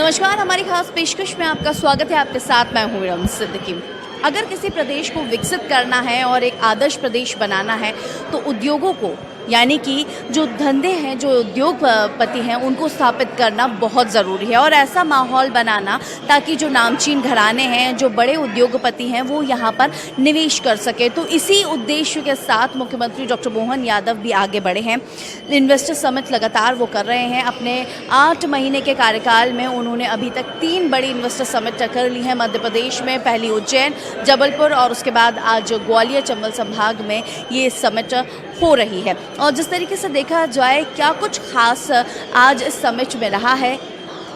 नमस्कार, हमारी खास पेशकश में आपका स्वागत है। आपके साथ मैं हूँ रम सिद्दीकी। अगर किसी प्रदेश को विकसित करना है और एक आदर्श प्रदेश बनाना है तो उद्योगों को यानी कि जो धंधे हैं, जो उद्योगपति हैं, उनको स्थापित करना बहुत ज़रूरी है और ऐसा माहौल बनाना ताकि जो नामचीन घराने हैं, जो बड़े उद्योगपति हैं, वो यहाँ पर निवेश कर सके। तो इसी उद्देश्य के साथ मुख्यमंत्री डॉक्टर मोहन यादव भी आगे बढ़े हैं। इन्वेस्टर समिट लगातार वो कर रहे हैं। अपने 8 महीने के कार्यकाल में उन्होंने अभी तक 3 बड़ी इन्वेस्टर समिट कर ली है मध्य प्रदेश में। पहली उज्जैन, जबलपुर और उसके बाद आज ग्वालियर चंबल संभाग में ये समिट हो रही है। और जिस तरीके से देखा जाए क्या कुछ खास आज इस समिट में रहा है,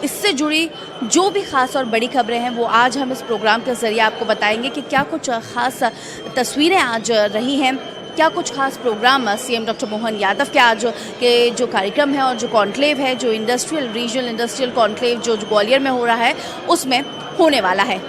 इससे जुड़ी जो भी खास और बड़ी खबरें हैं वो आज हम इस प्रोग्राम के ज़रिए आपको बताएंगे कि क्या कुछ खास तस्वीरें आज रही हैं, क्या कुछ खास program CM doctor Mohan Yadav के आज के जो कार्यक्रम है और जो कॉन्क्लेव है, जो रीजनल इंडस्ट्रियल कॉन्क्लेव जो ग्वालियर में हो रहा है, उसमें होने वाला है।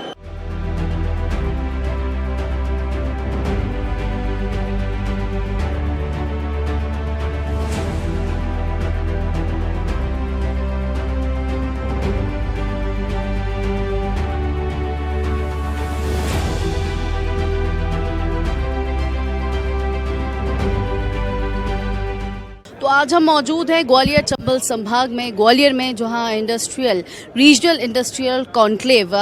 तो आज हम मौजूद हैं ग्वालियर चंबल संभाग में, ग्वालियर में, जहां रीजनल इंडस्ट्रियल कॉन्क्लेव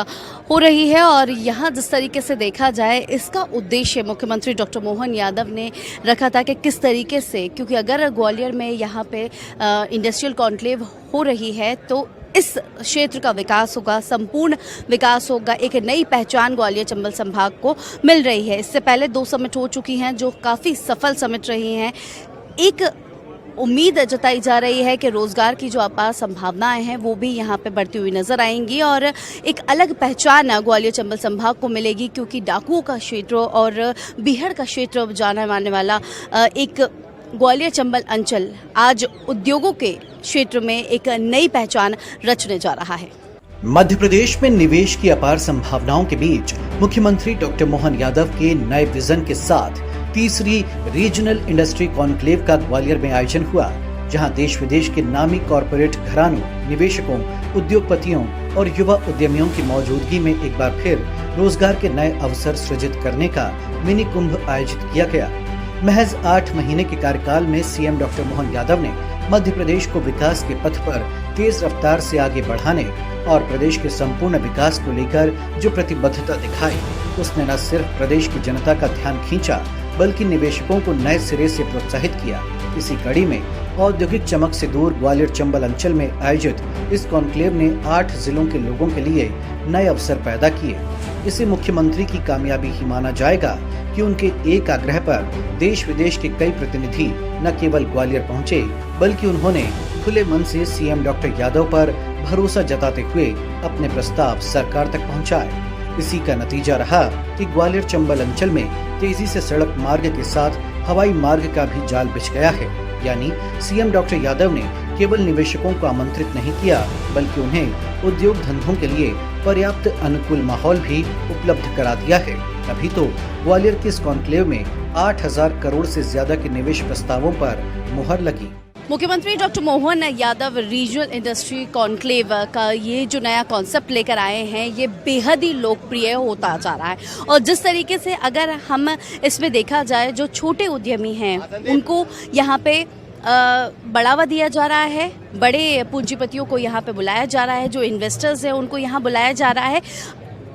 हो रही है। और यहाँ जिस तरीके से देखा जाए, इसका उद्देश्य मुख्यमंत्री डॉक्टर मोहन यादव ने रखा था कि किस तरीके से, क्योंकि अगर ग्वालियर में यहाँ पे इंडस्ट्रियल कॉन्क्लेव हो रही है तो इस क्षेत्र का विकास होगा, संपूर्ण विकास होगा, एक नई पहचान ग्वालियर चंबल संभाग को मिल रही है। इससे पहले 2 समिट हो चुकी हैं जो काफ़ी सफल समिट रही हैं। एक उम्मीद जताई जा रही है कि रोज़गार की जो अपार संभावनाएं हैं वो भी यहाँ पे बढ़ती हुई नज़र आएंगी और एक अलग पहचान ग्वालियर चंबल संभाग को मिलेगी, क्योंकि डाकुओं का क्षेत्र और बीहड़ का क्षेत्र जाना मानने वाला एक ग्वालियर चंबल अंचल आज उद्योगों के क्षेत्र में एक नई पहचान रचने जा रहा है। मध्य प्रदेश में निवेश की अपार संभावनाओं के बीच मुख्यमंत्री डॉक्टर मोहन यादव के नए विजन के साथ तीसरी रीजनल इंडस्ट्री कॉन्क्लेव का ग्वालियर में आयोजन हुआ, जहां देश विदेश के नामी कॉरपोरेट घरानों, निवेशकों, उद्योगपतियों और युवा उद्यमियों की मौजूदगी में एक बार फिर रोजगार के नए अवसर सृजित करने का मिनी कुंभ आयोजित किया गया। महज 8 महीने के कार्यकाल में सीएम डॉक्टर मोहन यादव ने मध्य प्रदेश को विकास के पथ पर तेज रफ्तार से आगे बढ़ाने और प्रदेश के संपूर्ण विकास को लेकर जो प्रतिबद्धता दिखाई, उसने न सिर्फ प्रदेश की जनता का ध्यान खींचा बल्कि निवेशकों को नए सिरे से प्रोत्साहित किया। इसी कड़ी में औद्योगिक चमक से दूर ग्वालियर चंबल अंचल में आयोजित इस कॉन्क्लेव ने 8 जिलों के लोगों के लिए नए अवसर पैदा किए। इसे मुख्यमंत्री की कामयाबी ही माना जाएगा कि उनके एक आग्रह पर देश विदेश के कई प्रतिनिधि न केवल ग्वालियर पहुंचे, बल्कि उन्होंने खुले मन से सीएम डॉक्टर यादव पर भरोसा जताते हुए अपने प्रस्ताव सरकार तक पहुंचाए। इसी का नतीजा रहा कि ग्वालियर चंबल अंचल में तेजी से सड़क मार्ग के साथ हवाई मार्ग का भी जाल बिछ गया है। यानी सीएम डॉक्टर यादव ने केवल निवेशकों को आमंत्रित नहीं किया, बल्कि उन्हें उद्योग धंधों के लिए पर्याप्त अनुकूल माहौल भी उपलब्ध करा दिया है। अभी तो ग्वालियर के इस कॉन्क्लेव में 8,000 करोड़ से ज्यादा के निवेश प्रस्तावों पर मुहर लगी। मुख्यमंत्री doctor Mohan Yadav regional industry conclave का ये जो नया कॉन्सेप्ट लेकर आए हैं, ये बेहद ही लोकप्रिय होता जा रहा है। और जिस तरीके से अगर हम इसमें देखा जाए, जो छोटे उद्यमी हैं उनको यहाँ पे बढ़ावा दिया जा रहा है, बड़े पूंजीपतियों को यहाँ पे बुलाया जा रहा है, जो इन्वेस्टर्स हैं उनको यहाँ बुलाया जा रहा है।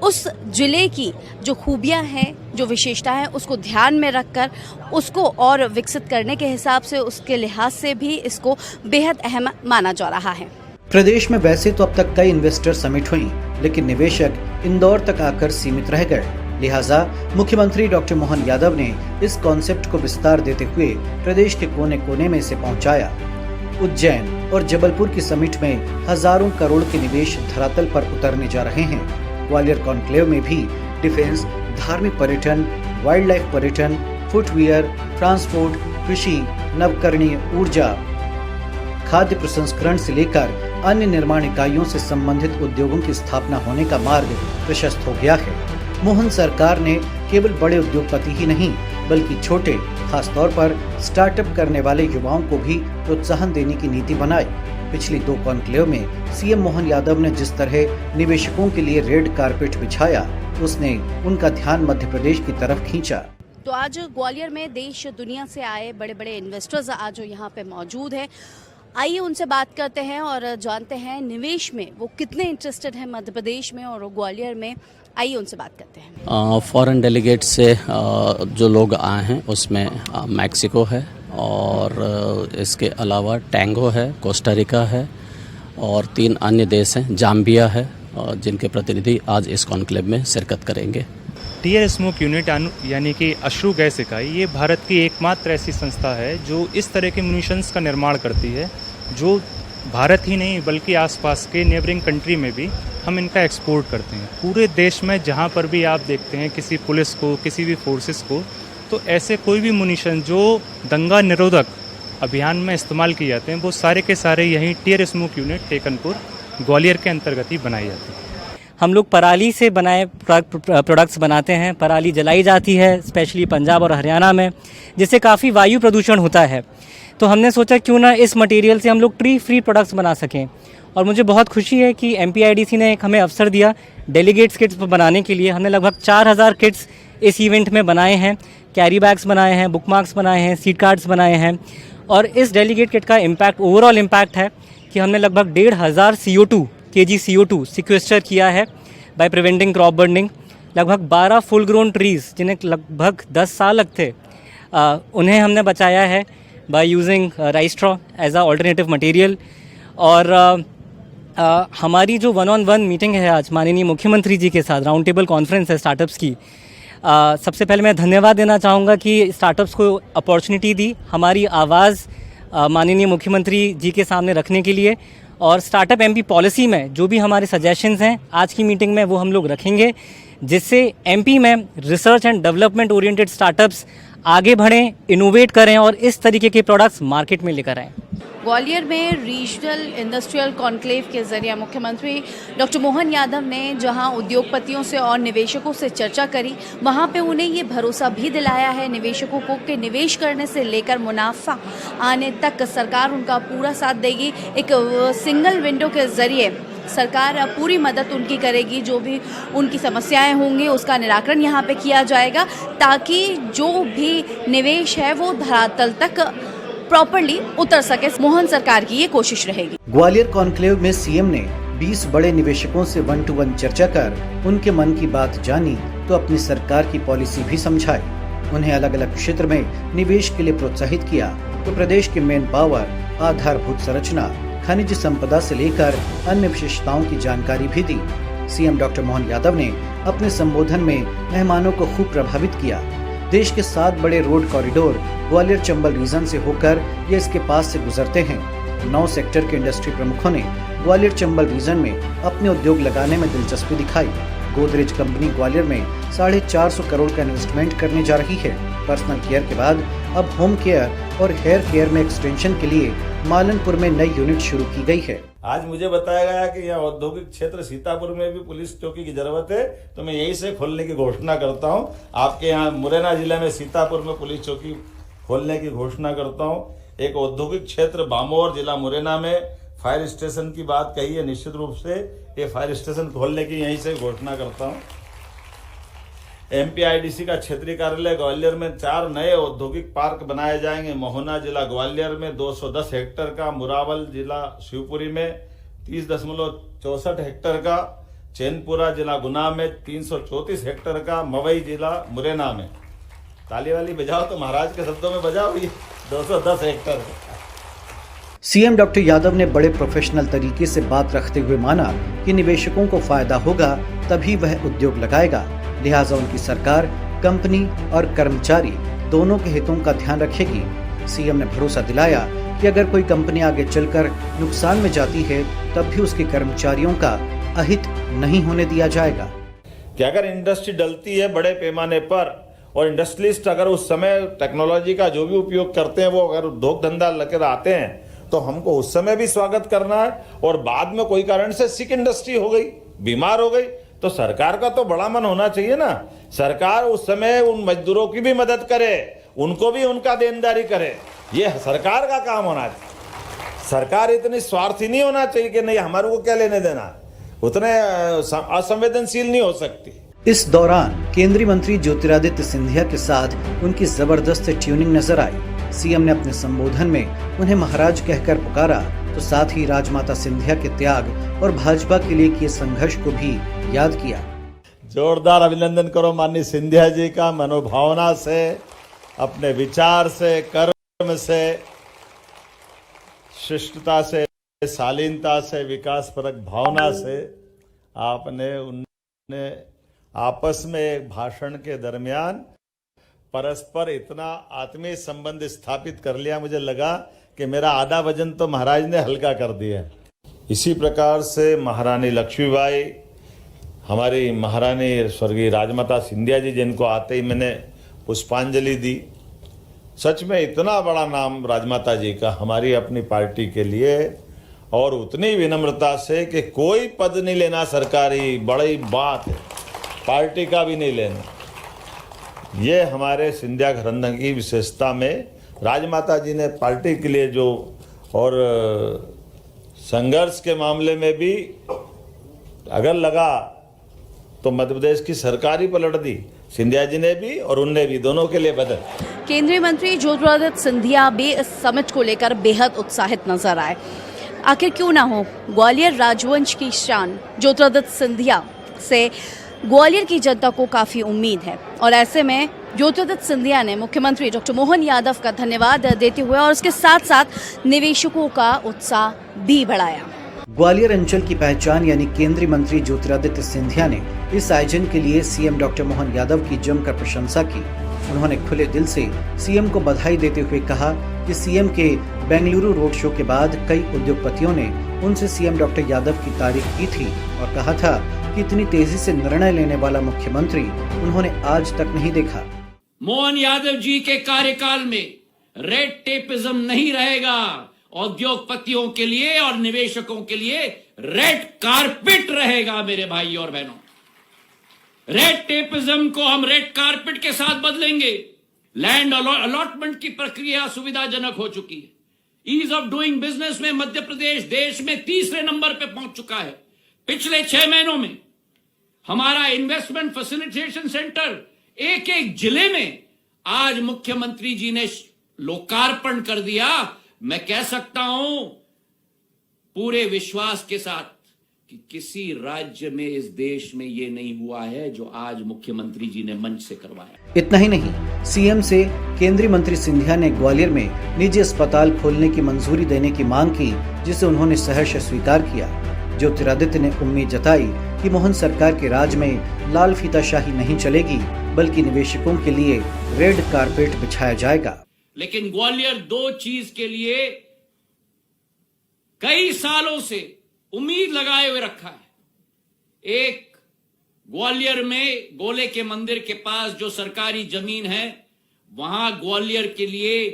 उस जिले की जो खूबियां हैं, जो विशेषता है, उसको ध्यान में रखकर उसको और विकसित करने के हिसाब से, उसके लिहाज से भी इसको बेहद अहम माना जा रहा है। प्रदेश में वैसे तो अब तक कई इन्वेस्टर समिट हुई, लेकिन निवेशक इंदौर तक आकर सीमित रह गए। लिहाजा मुख्यमंत्री डॉक्टर मोहन यादव ने इस कॉन्सेप्ट को विस्तार देते हुए प्रदेश के कोने कोने में इसे पहुंचाया। उज्जैन और जबलपुर की समिट में हजारों करोड़ के निवेश धरातल पर उतरने जा रहे हैं। ग्वालियर कॉन्क्लेव में भी डिफेंस, धार्मिक पर्यटन, वाइल्ड लाइफ पर्यटन, फुटवियर, ट्रांसपोर्ट, कृषि, नवकरणीय ऊर्जा, खाद्य प्रसंस्करण से लेकर अन्य निर्माण इकाइयों से संबंधित उद्योगों की स्थापना होने का मार्ग प्रशस्त हो गया है। मोहन सरकार ने केवल बड़े उद्योगपति ही नहीं, बल्कि छोटे, खासतौर पर स्टार्टअप करने वाले युवाओं को भी प्रोत्साहन देने की नीति बनाई। पिछली 2 कॉन्क्लेव में सीएम मोहन यादव ने जिस तरह निवेशकों के लिए रेड कारपेट बिछाया, उसने उनका ध्यान मध्य प्रदेश की तरफ खींचा। तो आज ग्वालियर में देश दुनिया से आए बड़े बड़े इन्वेस्टर्स आज यहाँ पे मौजूद हैं। आइए उनसे बात करते हैं और जानते हैं निवेश में वो कितने इंटरेस्टेड हैं मध्य प्रदेश में और ग्वालियर में। आइए उनसे बात करते हैं। फॉरेन डेलीगेट से जो लोग आए हैं उसमें मैक्सिको है और इसके अलावा टैंगो है, कोस्टारिका है और 3 अन्य देश हैं, जाम्बिया है, जिनके प्रतिनिधि आज इस कॉन्क्लेव में शिरकत करेंगे। टीयर स्मोक यूनिट यानी कि अश्रु गैस इकाई, ये भारत की एकमात्र ऐसी संस्था है जो इस तरह के म्यूनिशंस का निर्माण करती है, जो भारत ही नहीं बल्कि आसपास के नेबरिंग कंट्री में भी हम इनका एक्सपोर्ट करते हैं। पूरे देश में जहाँ पर भी आप देखते हैं किसी पुलिस को, किसी भी फोर्सेस को, तो ऐसे कोई भी म्यूनिशन जो दंगा निरोधक अभियान में इस्तेमाल किए जाते हैं वो सारे के सारे यहीं tear smoke unit Tekanpur Gwalior के अंतर्गत ही बनाई जाती है। हम लोग पराली से बनाए प्रोडक्ट्स बनाते हैं। पराली जलाई जाती है स्पेशली पंजाब और हरियाणा में, जिससे काफ़ी वायु प्रदूषण होता है। तो हमने सोचा क्यों ना इस मटेरियल से हम लोग ट्री फ्री प्रोडक्ट्स बना सकें। और मुझे बहुत खुशी है कि MPIDC ने एक हमें अवसर दिया डेलीगेट्स किट्स बनाने के लिए। हमने लगभग 4000 किट्स इस इवेंट में बनाए हैं। कैरी बैग्स बनाए हैं, बुक मार्क्स बनाए हैं, सीड कार्ड्स बनाए हैं। और इस डेलीगेट किट का इम्पैक्ट, ओवरऑल इम्पैक्ट है कि हमने लगभग 1500 kg CO2 सिक्वेस्टर किया है बाय प्रिवेंटिंग क्रॉप बर्निंग। लगभग 12 फुल ग्रोन ट्रीज़ जिन्हें लगभग 10 साल लगते उन्हें हमने बचाया है by using rice straw as a alternative material. और हमारी जो 1-on-1 मीटिंग है आज माननीय मुख्यमंत्री जी के साथ, राउंड टेबल कॉन्फ्रेंस है स्टार्टअप्स की। सबसे पहले मैं धन्यवाद देना चाहूँगा कि स्टार्टअप्स को अपॉर्चुनिटी दी हमारी आवाज़ माननीय मुख्यमंत्री जी के सामने रखने के लिए। और स्टार्टअप MP पॉलिसी में जो भी हमारे सजेशंस हैं आज की मीटिंग में वो हम लोग रखेंगे, जिससे MP में research and development oriented startups आगे बढ़ें, इनोवेट करें और इस तरीके के प्रोडक्ट्स मार्केट में लेकर आएँ। ग्वालियर में रीजनल इंडस्ट्रियल कॉन्क्लेव के जरिए मुख्यमंत्री डॉक्टर मोहन यादव ने जहां उद्योगपतियों से और निवेशकों से चर्चा करी, वहां पे उन्हें ये भरोसा भी दिलाया है निवेशकों को कि निवेश करने से लेकर मुनाफा आने तक सरकार उनका पूरा साथ देगी। एक सिंगल विंडो के जरिए सरकार पूरी मदद उनकी करेगी। जो भी उनकी समस्याएं होंगी उसका निराकरण यहाँ पे किया जाएगा, ताकि जो भी निवेश है वो धरातल तक प्रॉपर्ली उतर सके। मोहन सरकार की ये कोशिश रहेगी। ग्वालियर कॉन्क्लेव में सीएम ने 20 बड़े निवेशकों से 1-to-1 चर्चा कर उनके मन की बात जानी तो अपनी सरकार की पॉलिसी भी समझाई। उन्हें अलग अलग क्षेत्र में निवेश के लिए प्रोत्साहित किया तो प्रदेश के मेन पावर, आधारभूत संरचना, खनिज संपदा से लेकर अन्य विशेषताओं की जानकारी भी दी। सीएम डॉक्टर मोहन यादव ने अपने संबोधन में मेहमानों को खूब प्रभावित किया। देश के 7 बड़े road corridor Gwalior Chambal region से होकर ये इसके पास से गुजरते हैं। 9 सेक्टर के इंडस्ट्री प्रमुखों ने ग्वालियर चंबल रीजन में अपने उद्योग लगाने में दिलचस्पी दिखाई। गोदरेज कंपनी ग्वालियर में 450 करोड़ का इन्वेस्टमेंट करने जा रही है। पर्सनल केयर के बाद अब होम केयर और हेयर केयर में एक्सटेंशन के लिए मालनपुर में नई यूनिट शुरू की गई है। आज मुझे बताया गया कि यहाँ औद्योगिक क्षेत्र सीतापुर में भी पुलिस चौकी की जरूरत है, तो मैं यहीं से खोलने की घोषणा करता हूँ। आपके यहाँ मुरैना जिले में सीतापुर में पुलिस चौकी खोलने की घोषणा करता हूँ। एक औद्योगिक क्षेत्र बामोर जिला मुरैना में फायर स्टेशन की बात कही है, निश्चित रूप से ये फायर स्टेशन खोलने की यहीं से घोषणा करता हूँ। MPIDC का क्षेत्रीय कार्यालय ग्वालियर में 4 नए औद्योगिक पार्क बनाए जाएंगे। मोहना जिला ग्वालियर में 210 हेक्टेयर का, मुरावल जिला शिवपुरी में 30.64 हेक्टेयर का, चैनपुरा जिला गुना में 334 हेक्टेयर का, मवई जिला मुरैना में, ताली वाली बजाओ तो महाराज के शब्दों में बजाओ, ये 210 हेक्टेयर। सीएम डॉक्टर यादव ने बड़े प्रोफेशनल तरीके से बात रखते हुए माना कि निवेशकों को फायदा होगा तभी वह उद्योग लगाएगा। लिहाजा उनकी सरकार कंपनी और कर्मचारी दोनों के हितों का ध्यान रखेगी। सीएम ने भरोसा दिलाया कि अगर कोई कंपनी आगे चलकर नुकसान में जाती है तब भी उसके कर्मचारियों का अहित नहीं होने दिया जाएगा। कि अगर इंडस्ट्री डलती है बड़े पैमाने पर और इंडस्ट्रियलिस्ट अगर उस समय टेक्नोलॉजी का जो भी उपयोग करते हैं वो अगर उद्योग धंधा लेकर आते हैं तो हमको उस समय भी स्वागत करना है। और बाद में कोई कारण से सिक इंडस्ट्री हो गई, बीमार हो गई, तो सरकार का तो बड़ा मन होना चाहिए ना। सरकार उस समय उन मजदूरों की भी मदद करे, उनको भी उनका देनदारी करे, ये सरकार का काम होना चाहिए। सरकार इतनी स्वार्थी नहीं होना चाहिए कि नहीं हमारे को क्या लेने देना, उतने असंवेदनशील नहीं हो सकती। इस दौरान केंद्रीय मंत्री ज्योतिरादित्य सिंधिया के साथ उनकी जबरदस्त ट्यूनिंग नजर आई। सीएम ने अपने संबोधन में उन्हें महाराज कहकर पुकारा, तो साथ ही राजमाता सिंधिया के त्याग और भाजपा के लिए किए संघर्ष को भी याद किया। जोरदार अभिनंदन करो माननीय सिंधिया जी का, मनोभावना से, अपने विचार से, कर्म से, शिष्टता से, शालीनता से, विकासपरक भावना से आपने उन्हें आपस में एक भाषण के दरमियान परस्पर इतना आत्मीय संबंध स्थापित कर लिया, मुझे लगा कि मेरा आधा वजन तो महाराज ने हल्का कर दिया। इसी प्रकार से महारानी लक्ष्मीबाई, हमारी महारानी स्वर्गीय राजमाता सिंधिया जी, जिनको आते ही मैंने पुष्पांजलि दी। सच में इतना बड़ा नाम राजमाता जी का हमारी अपनी पार्टी के लिए, और उतनी विनम्रता से कि कोई पद नहीं लेना सरकारी, बड़ी बात है, पार्टी का भी नहीं लेना। ये हमारे सिंधिया घराने की विशेषता में राजमाता जी ने पार्टी के लिए जो, और संघर्ष के मामले में भी अगर लगा तो मध्य प्रदेश की सरकार ही पलट दी, सिंधिया जी ने भी और उनने भी, दोनों के लिए बदल। केंद्रीय मंत्री ज्योतिरादित्य सिंधिया भी इस समिट को लेकर बेहद उत्साहित नजर आए। आखिर क्यों ना हो, ग्वालियर राजवंश की शान ज्योतिरादित्य सिंधिया से ग्वालियर की जनता को काफ़ी उम्मीद है, और ऐसे में ज्योतिरादित्य सिंधिया ने मुख्यमंत्री डॉक्टर मोहन यादव का धन्यवाद देते हुए और उसके साथ साथ निवेशकों का उत्साह भी बढ़ाया। ग्वालियर अंचल की पहचान यानी केंद्रीय मंत्री ज्योतिरादित्य सिंधिया ने इस आयोजन के लिए सीएम डॉक्टर मोहन यादव की जमकर प्रशंसा की। उन्होंने खुले दिल से सीएम को बधाई देते हुए कहा कि सीएम के बेंगलुरु रोड शो के बाद कई उद्योगपतियों ने उनसे सीएम डॉक्टर यादव की तारीफ की थी और कहा था कि इतनी तेजी से निर्णय लेने वाला मुख्यमंत्री उन्होंने आज तक नहीं देखा। मोहन यादव जी के कार्यकाल में रेड टेपिज्म नहीं रहेगा। उद्योगपतियों के लिए और निवेशकों के लिए रेड कारपेट रहेगा। मेरे भाई और बहनों, रेड टेपिज्म को हम रेड कारपेट के साथ बदलेंगे। लैंड अलॉटमेंट की प्रक्रिया सुविधाजनक हो चुकी है। ईज ऑफ डूइंग बिजनेस में मध्य प्रदेश देश में तीसरे नंबर पे पहुंच चुका है। पिछले 6 महीनों में हमारा इन्वेस्टमेंट फैसिलिटेशन सेंटर एक एक जिले में आज मुख्यमंत्री जी ने लोकार्पण कर दिया। मैं कह सकता हूं पूरे विश्वास के साथ कि किसी राज्य में इस देश में ये नहीं हुआ है जो आज मुख्यमंत्री जी ने मंच से करवाया। इतना ही नहीं, सीएम से केंद्रीय मंत्री सिंधिया ने ग्वालियर में निजी अस्पताल खोलने की मंजूरी देने की मांग की, जिसे उन्होंने सहर्ष स्वीकार किया। ज्योतिरादित्य ने उम्मीद जताई कि मोहन सरकार के राज में लाल फीताशाही नहीं चलेगी, बल्कि निवेशकों के लिए रेड कारपेट बिछाया जाएगा। लेकिन ग्वालियर 2 चीज के लिए कई सालों से उम्मीद लगाए हुए रखा है। एक, ग्वालियर में गोले के मंदिर के पास जो सरकारी जमीन है, वहां ग्वालियर के लिए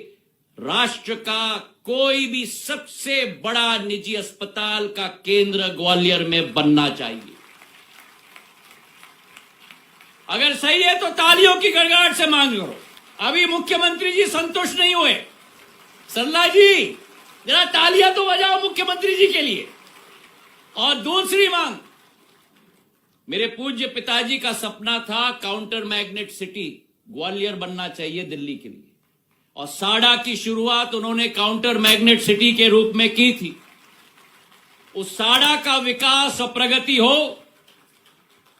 राष्ट्र का कोई भी सबसे बड़ा निजी अस्पताल का केंद्र ग्वालियर में बनना चाहिए। अगर सही है तो तालियों की गड़गड़ाहट से मांग करो। अभी मुख्यमंत्री जी संतुष्ट नहीं हुए। सरला जी जरा तालियां तो बजाओ मुख्यमंत्री जी के लिए। और दूसरी मांग, मेरे पूज्य पिताजी का सपना था काउंटर मैग्नेट सिटी ग्वालियर बनना चाहिए दिल्ली के लिए, और साड़ा की शुरुआत उन्होंने काउंटर मैग्नेट सिटी के रूप में की थी। उस साड़ा का विकास और प्रगति हो,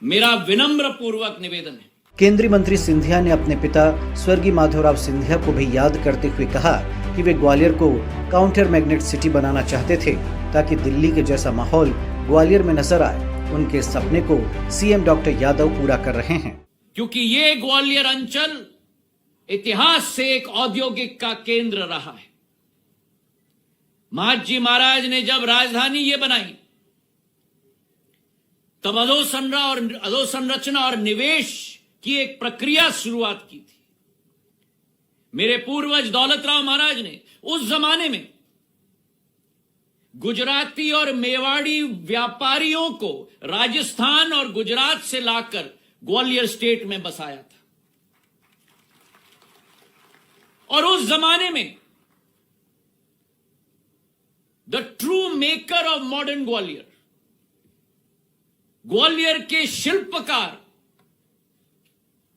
मेरा विनम्र पूर्वक निवेदन है। केंद्रीय मंत्री सिंधिया ने अपने पिता स्वर्गीय माधवराव सिंधिया को भी याद करते हुए कहा कि वे ग्वालियर को काउंटर मैग्नेट सिटी बनाना चाहते थे, ताकि दिल्ली के जैसा माहौल ग्वालियर में नजर आए। उनके सपने को सीएम डॉक्टर यादव पूरा कर रहे हैं। क्योंकि ये ग्वालियर अंचल इतिहास से एक औद्योगिक का केंद्र रहा है। महाजी महाराज ने जब राजधानी ये बनाई, तब अधोसंरचना और निवेश की एक प्रक्रिया शुरुआत की थी। मेरे पूर्वज दौलतराव महाराज ने उस जमाने में गुजराती और मेवाड़ी व्यापारियों को राजस्थान और गुजरात से लाकर ग्वालियर स्टेट में बसाया था। और उस जमाने में the true maker of modern Gwalior, Gwalior के शिल्पकार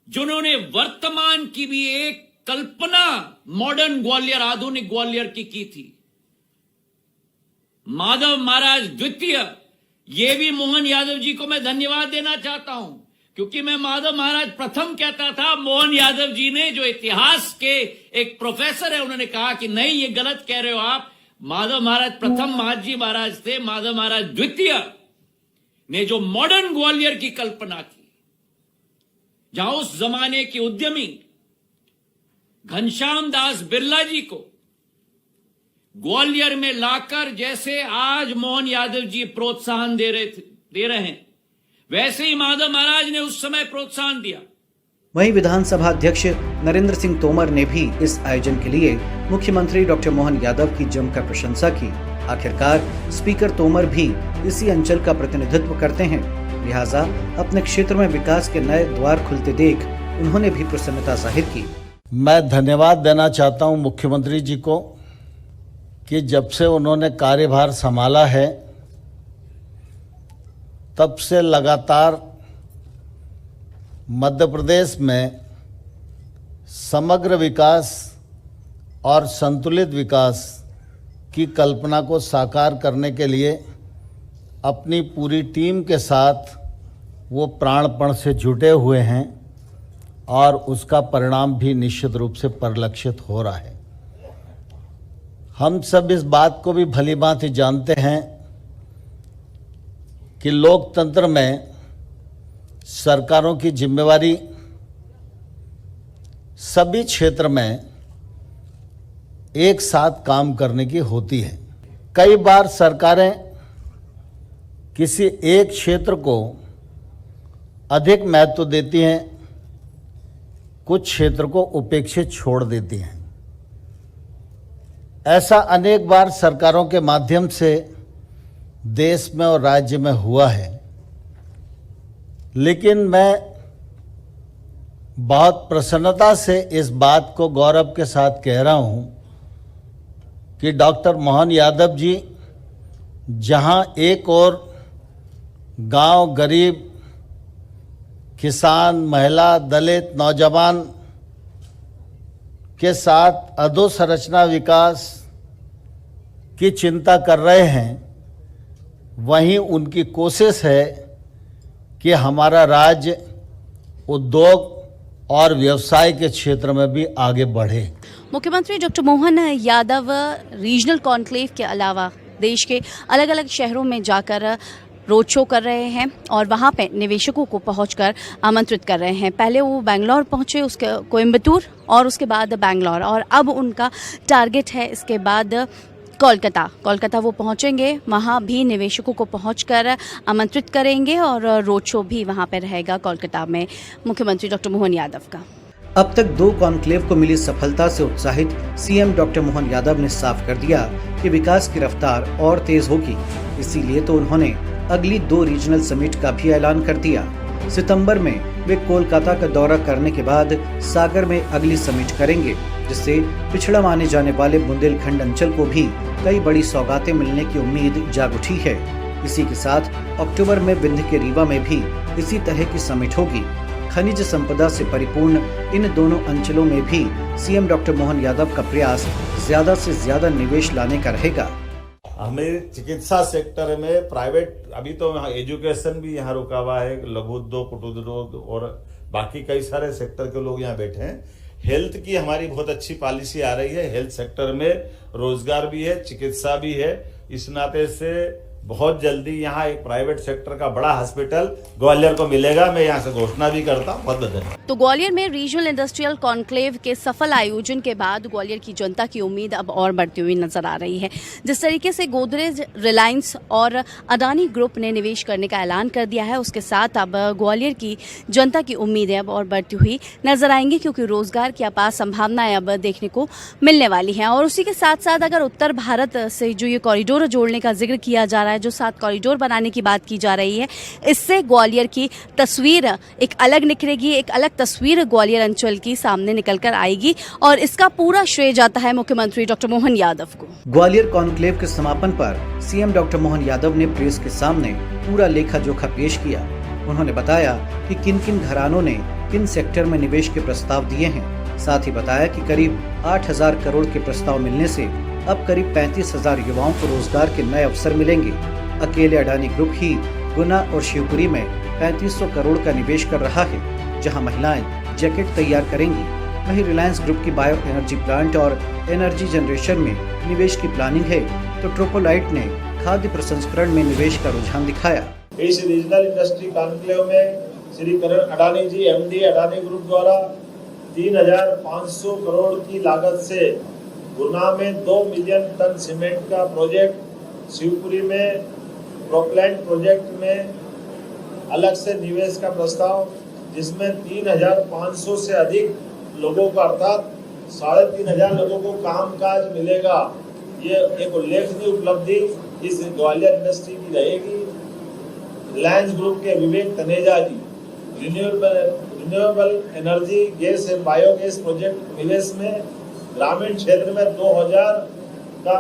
जिन्होंने वर्तमान की भी एक कल्पना मॉडर्न ग्वालियर, आधुनिक ग्वालियर की थी, माधव महाराज द्वितीय। ये भी मोहन यादव जी को मैं धन्यवाद देना चाहता हूं, क्योंकि मैं माधव महाराज प्रथम कहता था, मोहन यादव जी ने, जो इतिहास के एक प्रोफेसर है, उन्होंने कहा कि नहीं, ये गलत कह रहे हो आप। माधव महाराज प्रथम महाजी महाराज थे, माधव महाराज द्वितीय ने जो मॉडर्न ग्वालियर की कल्पना की, जहां उस जमाने के उद्यमी घनश्याम दास बिरला जी को ग्वालियर में लाकर, जैसे आज मोहन यादव जी प्रोत्साहन दे रहे हैं, वैसे ही माधव महाराज ने उस समय प्रोत्साहन दिया। वहीं विधानसभा अध्यक्ष नरेंद्र सिंह तोमर ने भी इस आयोजन के लिए मुख्यमंत्री डॉक्टर मोहन यादव की जमकर प्रशंसा की। आखिरकार स्पीकर तोमर भी इसी अंचल का प्रतिनिधित्व करते हैं, लिहाजा अपने क्षेत्र में विकास के नए द्वार खुलते देख उन्होंने भी प्रसन्नता जाहिर की। मैं धन्यवाद देना चाहता हूं मुख्यमंत्री जी को कि जब से उन्होंने कार्यभार संभाला है, तब से लगातार मध्य प्रदेश में समग्र विकास और संतुलित विकास की कल्पना को साकार करने के लिए अपनी पूरी टीम के साथ वो प्राणपण से जुटे हुए हैं और उसका परिणाम भी निश्चित रूप से परिलक्षित हो रहा है। हम सब इस बात को भी भली भांति जानते हैं कि लोकतंत्र में सरकारों की जिम्मेवारी सभी क्षेत्र में एक साथ काम करने की होती है। कई बार सरकारें किसी एक क्षेत्र को अधिक महत्व देती हैं, कुछ क्षेत्र को उपेक्षित छोड़ देती हैं। ऐसा अनेक बार सरकारों के माध्यम से देश में और राज्य में हुआ है, लेकिन मैं बहुत प्रसन्नता से इस बात को गौरव के साथ कह रहा हूं कि डॉक्टर मोहन यादव जी जहां एक और गांव, गरीब, किसान, महिला, दलित, नौजवान के साथ अधोसंरचना विकास की चिंता कर रहे हैं, वहीं उनकी कोशिश है कि हमारा राज्य उद्योग और व्यवसाय के क्षेत्र में भी आगे बढ़े। मुख्यमंत्री doctor Mohan Yadav regional conclave के अलावा देश के अलग अलग शहरों में जाकर रोड शो कर रहे हैं और वहाँ पे निवेशकों को पहुंचकर आमंत्रित कर रहे हैं। पहले वो बेंगलोर पहुंचे, उसके कोयम्बटूर और उसके बाद बेंगलोर, और अब उनका टारगेट है इसके बाद कोलकाता वो पहुंचेंगे। वहाँ भी निवेशकों को पहुंचकर आमंत्रित करेंगे और रोड शो भी वहाँ पे रहेगा कोलकाता में मुख्यमंत्री डॉक्टर मोहन यादव का। अब तक 2 कॉन्क्लेव को मिली सफलता से उत्साहित सीएम डॉक्टर मोहन यादव ने साफ कर दिया कि विकास की रफ्तार और तेज होगी। इसीलिए तो उन्होंने अगली 2 रीजनल समिट का भी ऐलान कर दिया। सितंबर में वे कोलकाता का दौरा करने के बाद सागर में अगली समिट करेंगे, जिससे पिछड़ा माने जाने वाले बुंदेलखंड अंचल को भी कई बड़ी सौगातें मिलने की उम्मीद जाग उठी है। इसी के साथ अक्टूबर में विंध्य के रीवा में भी इसी तरह की समिट होगी। खनिज संपदा से परिपूर्ण इन दोनों अंचलों में भी सीएम डॉक्टर मोहन यादव का प्रयास ज्यादा से ज्यादा निवेश लाने का रहेगा। हमें चिकित्सा सेक्टर में प्राइवेट, अभी तो एजुकेशन भी यहाँ रुका हुआ है, लघु उद्योग, कुटीर उद्योग और बाकी कई सारे सेक्टर के लोग यहाँ बैठे हैं। हेल्थ की हमारी बहुत अच्छी पॉलिसी आ रही है, हेल्थ सेक्टर में रोजगार भी है, चिकित्सा भी है। इस नाते से बहुत जल्दी यहाँ एक प्राइवेट सेक्टर का बड़ा हॉस्पिटल ग्वालियर को मिलेगा। मैं यहाँ से घोषणा भी करता हूँ। बहुत धन्यवाद। तो ग्वालियर में रीजनल इंडस्ट्रियल कॉन्क्लेव के सफल आयोजन के बाद ग्वालियर की जनता की उम्मीद अब और बढ़ती हुई नजर आ रही है। जिस तरीके से गोदरेज, रिलायंस और अडानी ग्रुप ने निवेश करने का ऐलान कर दिया है, उसके साथ अब ग्वालियर की जनता की उम्मीदें अब और बढ़ती हुई नजर आएंगी, क्योंकि रोजगार की अपार संभावनाएं अब देखने को मिलने वाली हैं। और उसी के साथ साथ अगर उत्तर भारत से जो ये कॉरिडोर जोड़ने का जिक्र किया जा रहा है, रहा है, जो 7 कॉरिडोर बनाने की बात की जा रही है, इससे ग्वालियर की तस्वीर एक अलग निखरेगी, एक अलग तस्वीर ग्वालियर अंचल की सामने निकल कर आएगी और इसका पूरा श्रेय जाता है मुख्यमंत्री डॉक्टर मोहन यादव को। ग्वालियर कॉन्क्लेव के समापन पर सीएम डॉक्टर मोहन यादव ने प्रेस के सामने पूरा लेखा जोखा पेश किया। उन्होंने बताया कि किन किन घरानों ने किन सेक्टर में निवेश के प्रस्ताव दिए हैं। साथ ही बताया कि करीब 8,000 करोड़ के प्रस्ताव मिलने से अब करीब 35,000 युवाओं को रोजगार के नए अवसर मिलेंगे। अकेले अडानी ग्रुप ही गुना और शिवपुरी में 3500 करोड़ का निवेश कर रहा है, जहां महिलाएं जैकेट तैयार करेंगी। वहीं रिलायंस ग्रुप की बायो एनर्जी प्लांट और एनर्जी जनरेशन में निवेश की प्लानिंग है, तो ट्रोपोलाइट ने खाद्य प्रसंस्करण में निवेश का रुझान दिखाया। इस रीजनल इंडस्ट्री कॉन्क्लेव में श्री करण अडानी जी एमडी अडानी ग्रुप द्वारा 3,500 करोड़ की लागत से गुना में 2 मिलियन टन सीमेंट का प्रोजेक्ट, शिवपुरी में प्रोप्लांट प्रोजेक्ट में अलग से निवेश का प्रस्ताव, जिसमें 3,500 से अधिक लोगों को अर्थात 3,500 लोगों को कामकाज मिलेगा। ये एक उल्लेखनीय उपलब्धि इस ग्वालियर इंडस्ट्री की रहेगी। रिलायंस ग्रुप के Vivek Taneja ji renewable energy gas and biogas project निवेश में ग्रामीण क्षेत्र में 2,000 का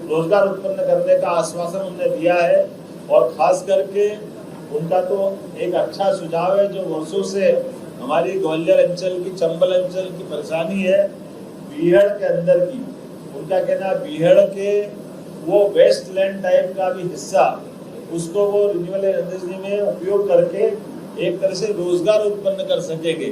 रोजगार उत्पन्न करने का आश्वासन उन्होंने दिया है और खास करके उनका तो एक अच्छा सुझाव है जो वर्षों से हमारी ग्वालियर अंचल की, चंबल अंचल की परेशानी है बीहड़ के अंदर की। उनका कहना है बीहड़ के वो वेस्ट लैंड टाइप का भी हिस्सा उसको वो रिन्यूएबल एनर्जी में उपयोग करके एक तरह से रोजगार उत्पन्न कर सकेंगे।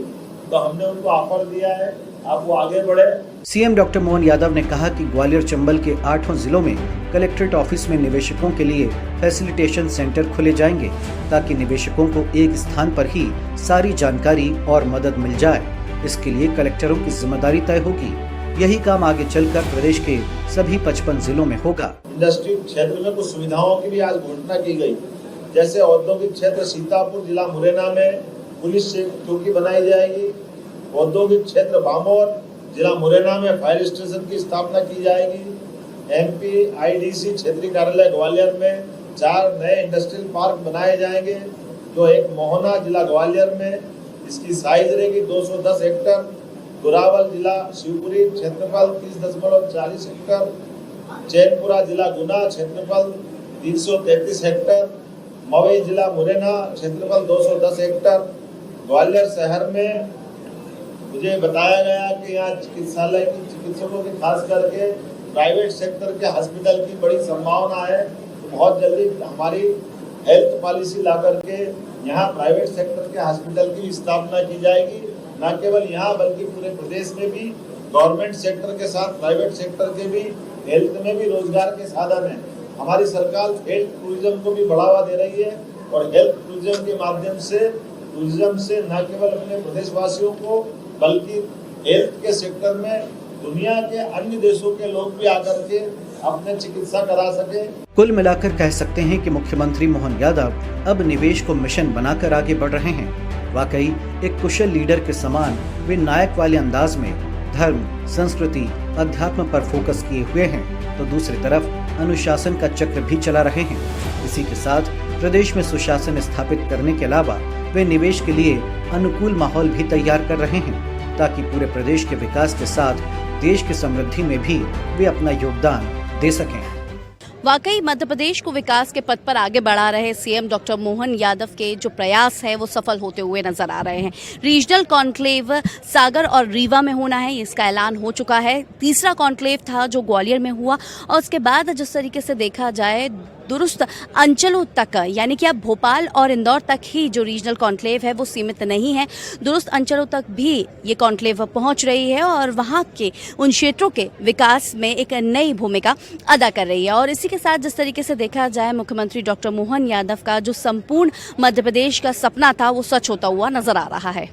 तो हमने उनको ऑफर दिया है, आप वो आगे बढ़े। सीएम डॉक्टर मोहन यादव ने कहा कि ग्वालियर चंबल के 8 जिलों में कलेक्ट्रेट ऑफिस में निवेशकों के लिए फैसिलिटेशन सेंटर खोले जाएंगे, ताकि निवेशकों को एक स्थान पर ही सारी जानकारी और मदद मिल जाए। इसके लिए कलेक्टरों की जिम्मेदारी तय होगी। यही काम आगे चलकर प्रदेश के सभी 55 जिलों में होगा। इंडस्ट्री क्षेत्र में कुछ सुविधाओं की भी आज घोषणा की गई, जैसे औद्योगिक क्षेत्र सीतापुर जिला मुरैना में पुलिस चौकी बनाई जाएगी। औद्योगिक क्षेत्र बामोर जिला मुरैना में फायर स्टेशन की स्थापना की जाएगी। MPIDC क्षेत्रीय कार्यालय ग्वालियर में 4 नए इंडस्ट्रियल पार्क बनाए जाएंगे, जो एक मोहना जिला ग्वालियर में इसकी साइज रहेगी 210 हेक्टर। गुरावल जिला शिवपुरी क्षेत्रफल 30.40 हेक्टर। चैनपुरा जिला गुना क्षेत्रफल 333 हेक्टर। मवई जिला मुरैना क्षेत्रफल 210 हेक्टर। ग्वालियर शहर में मुझे बताया गया कि यहाँ चिकित्सालय की चिकित्सकों की खास करके प्राइवेट सेक्टर के हॉस्पिटल की बड़ी संभावना है। तो बहुत जल्दी हमारी हेल्थ पॉलिसी ला करके यहाँ प्राइवेट सेक्टर के हॉस्पिटल की स्थापना की जाएगी। न केवल यहाँ बल्कि पूरे प्रदेश में भी गवर्नमेंट सेक्टर के साथ प्राइवेट सेक्टर के भी हेल्थ में भी रोजगार के साधन है। हमारी सरकार हेल्थ टूरिज्म को भी बढ़ावा दे रही है और हेल्थ टूरिज्म के माध्यम से टूरिज्म से न केवल अपने प्रदेशवासियों को बल्कि हेल्थ के सेक्टर में दुनिया के अन्य देशों के लोग भी आकर के अपने चिकित्सा करा सके। कुल मिलाकर कह सकते हैं कि मुख्यमंत्री मोहन यादव अब निवेश को मिशन बनाकर आगे बढ़ रहे हैं। वाकई एक कुशल लीडर के समान वे नायक वाले अंदाज में धर्म, संस्कृति, अध्यात्म पर फोकस किए हुए हैं, तो दूसरी तरफ अनुशासन का चक्र भी चला रहे हैं। इसी के साथ प्रदेश में सुशासन स्थापित करने के अलावा वे निवेश के लिए अनुकूल माहौल भी तैयार कर रहे हैं, ताकि पूरे प्रदेश के विकास के साथ देश की समृद्धि में भी वे अपना योगदान दे सकें। वाकई मध्य प्रदेश को विकास के पथ पर आगे बढ़ा रहे सीएम डॉक्टर मोहन यादव के जो प्रयास है वो सफल होते हुए नजर आ रहे हैं। रीजनल कॉन्क्लेव सागर और रीवा में होना है, इसका ऐलान हो चुका है। तीसरा कॉन्क्लेव था जो ग्वालियर में हुआ और उसके बाद जिस तरीके से देखा जाए दुरुस्त अंचलों तक, यानी कि अब भोपाल और इंदौर तक ही जो रीजनल कॉन्क्लेव है वो सीमित नहीं है, दुरुस्त अंचलों तक भी ये कॉन्क्लेव पहुंच रही है और वहां के उन क्षेत्रों के विकास में एक नई भूमिका अदा कर रही है। और इसी के साथ जिस तरीके से देखा जाए मुख्यमंत्री डॉक्टर मोहन यादव का जो संपूर्ण मध्य प्रदेश का सपना था वो सच होता हुआ नजर आ रहा है।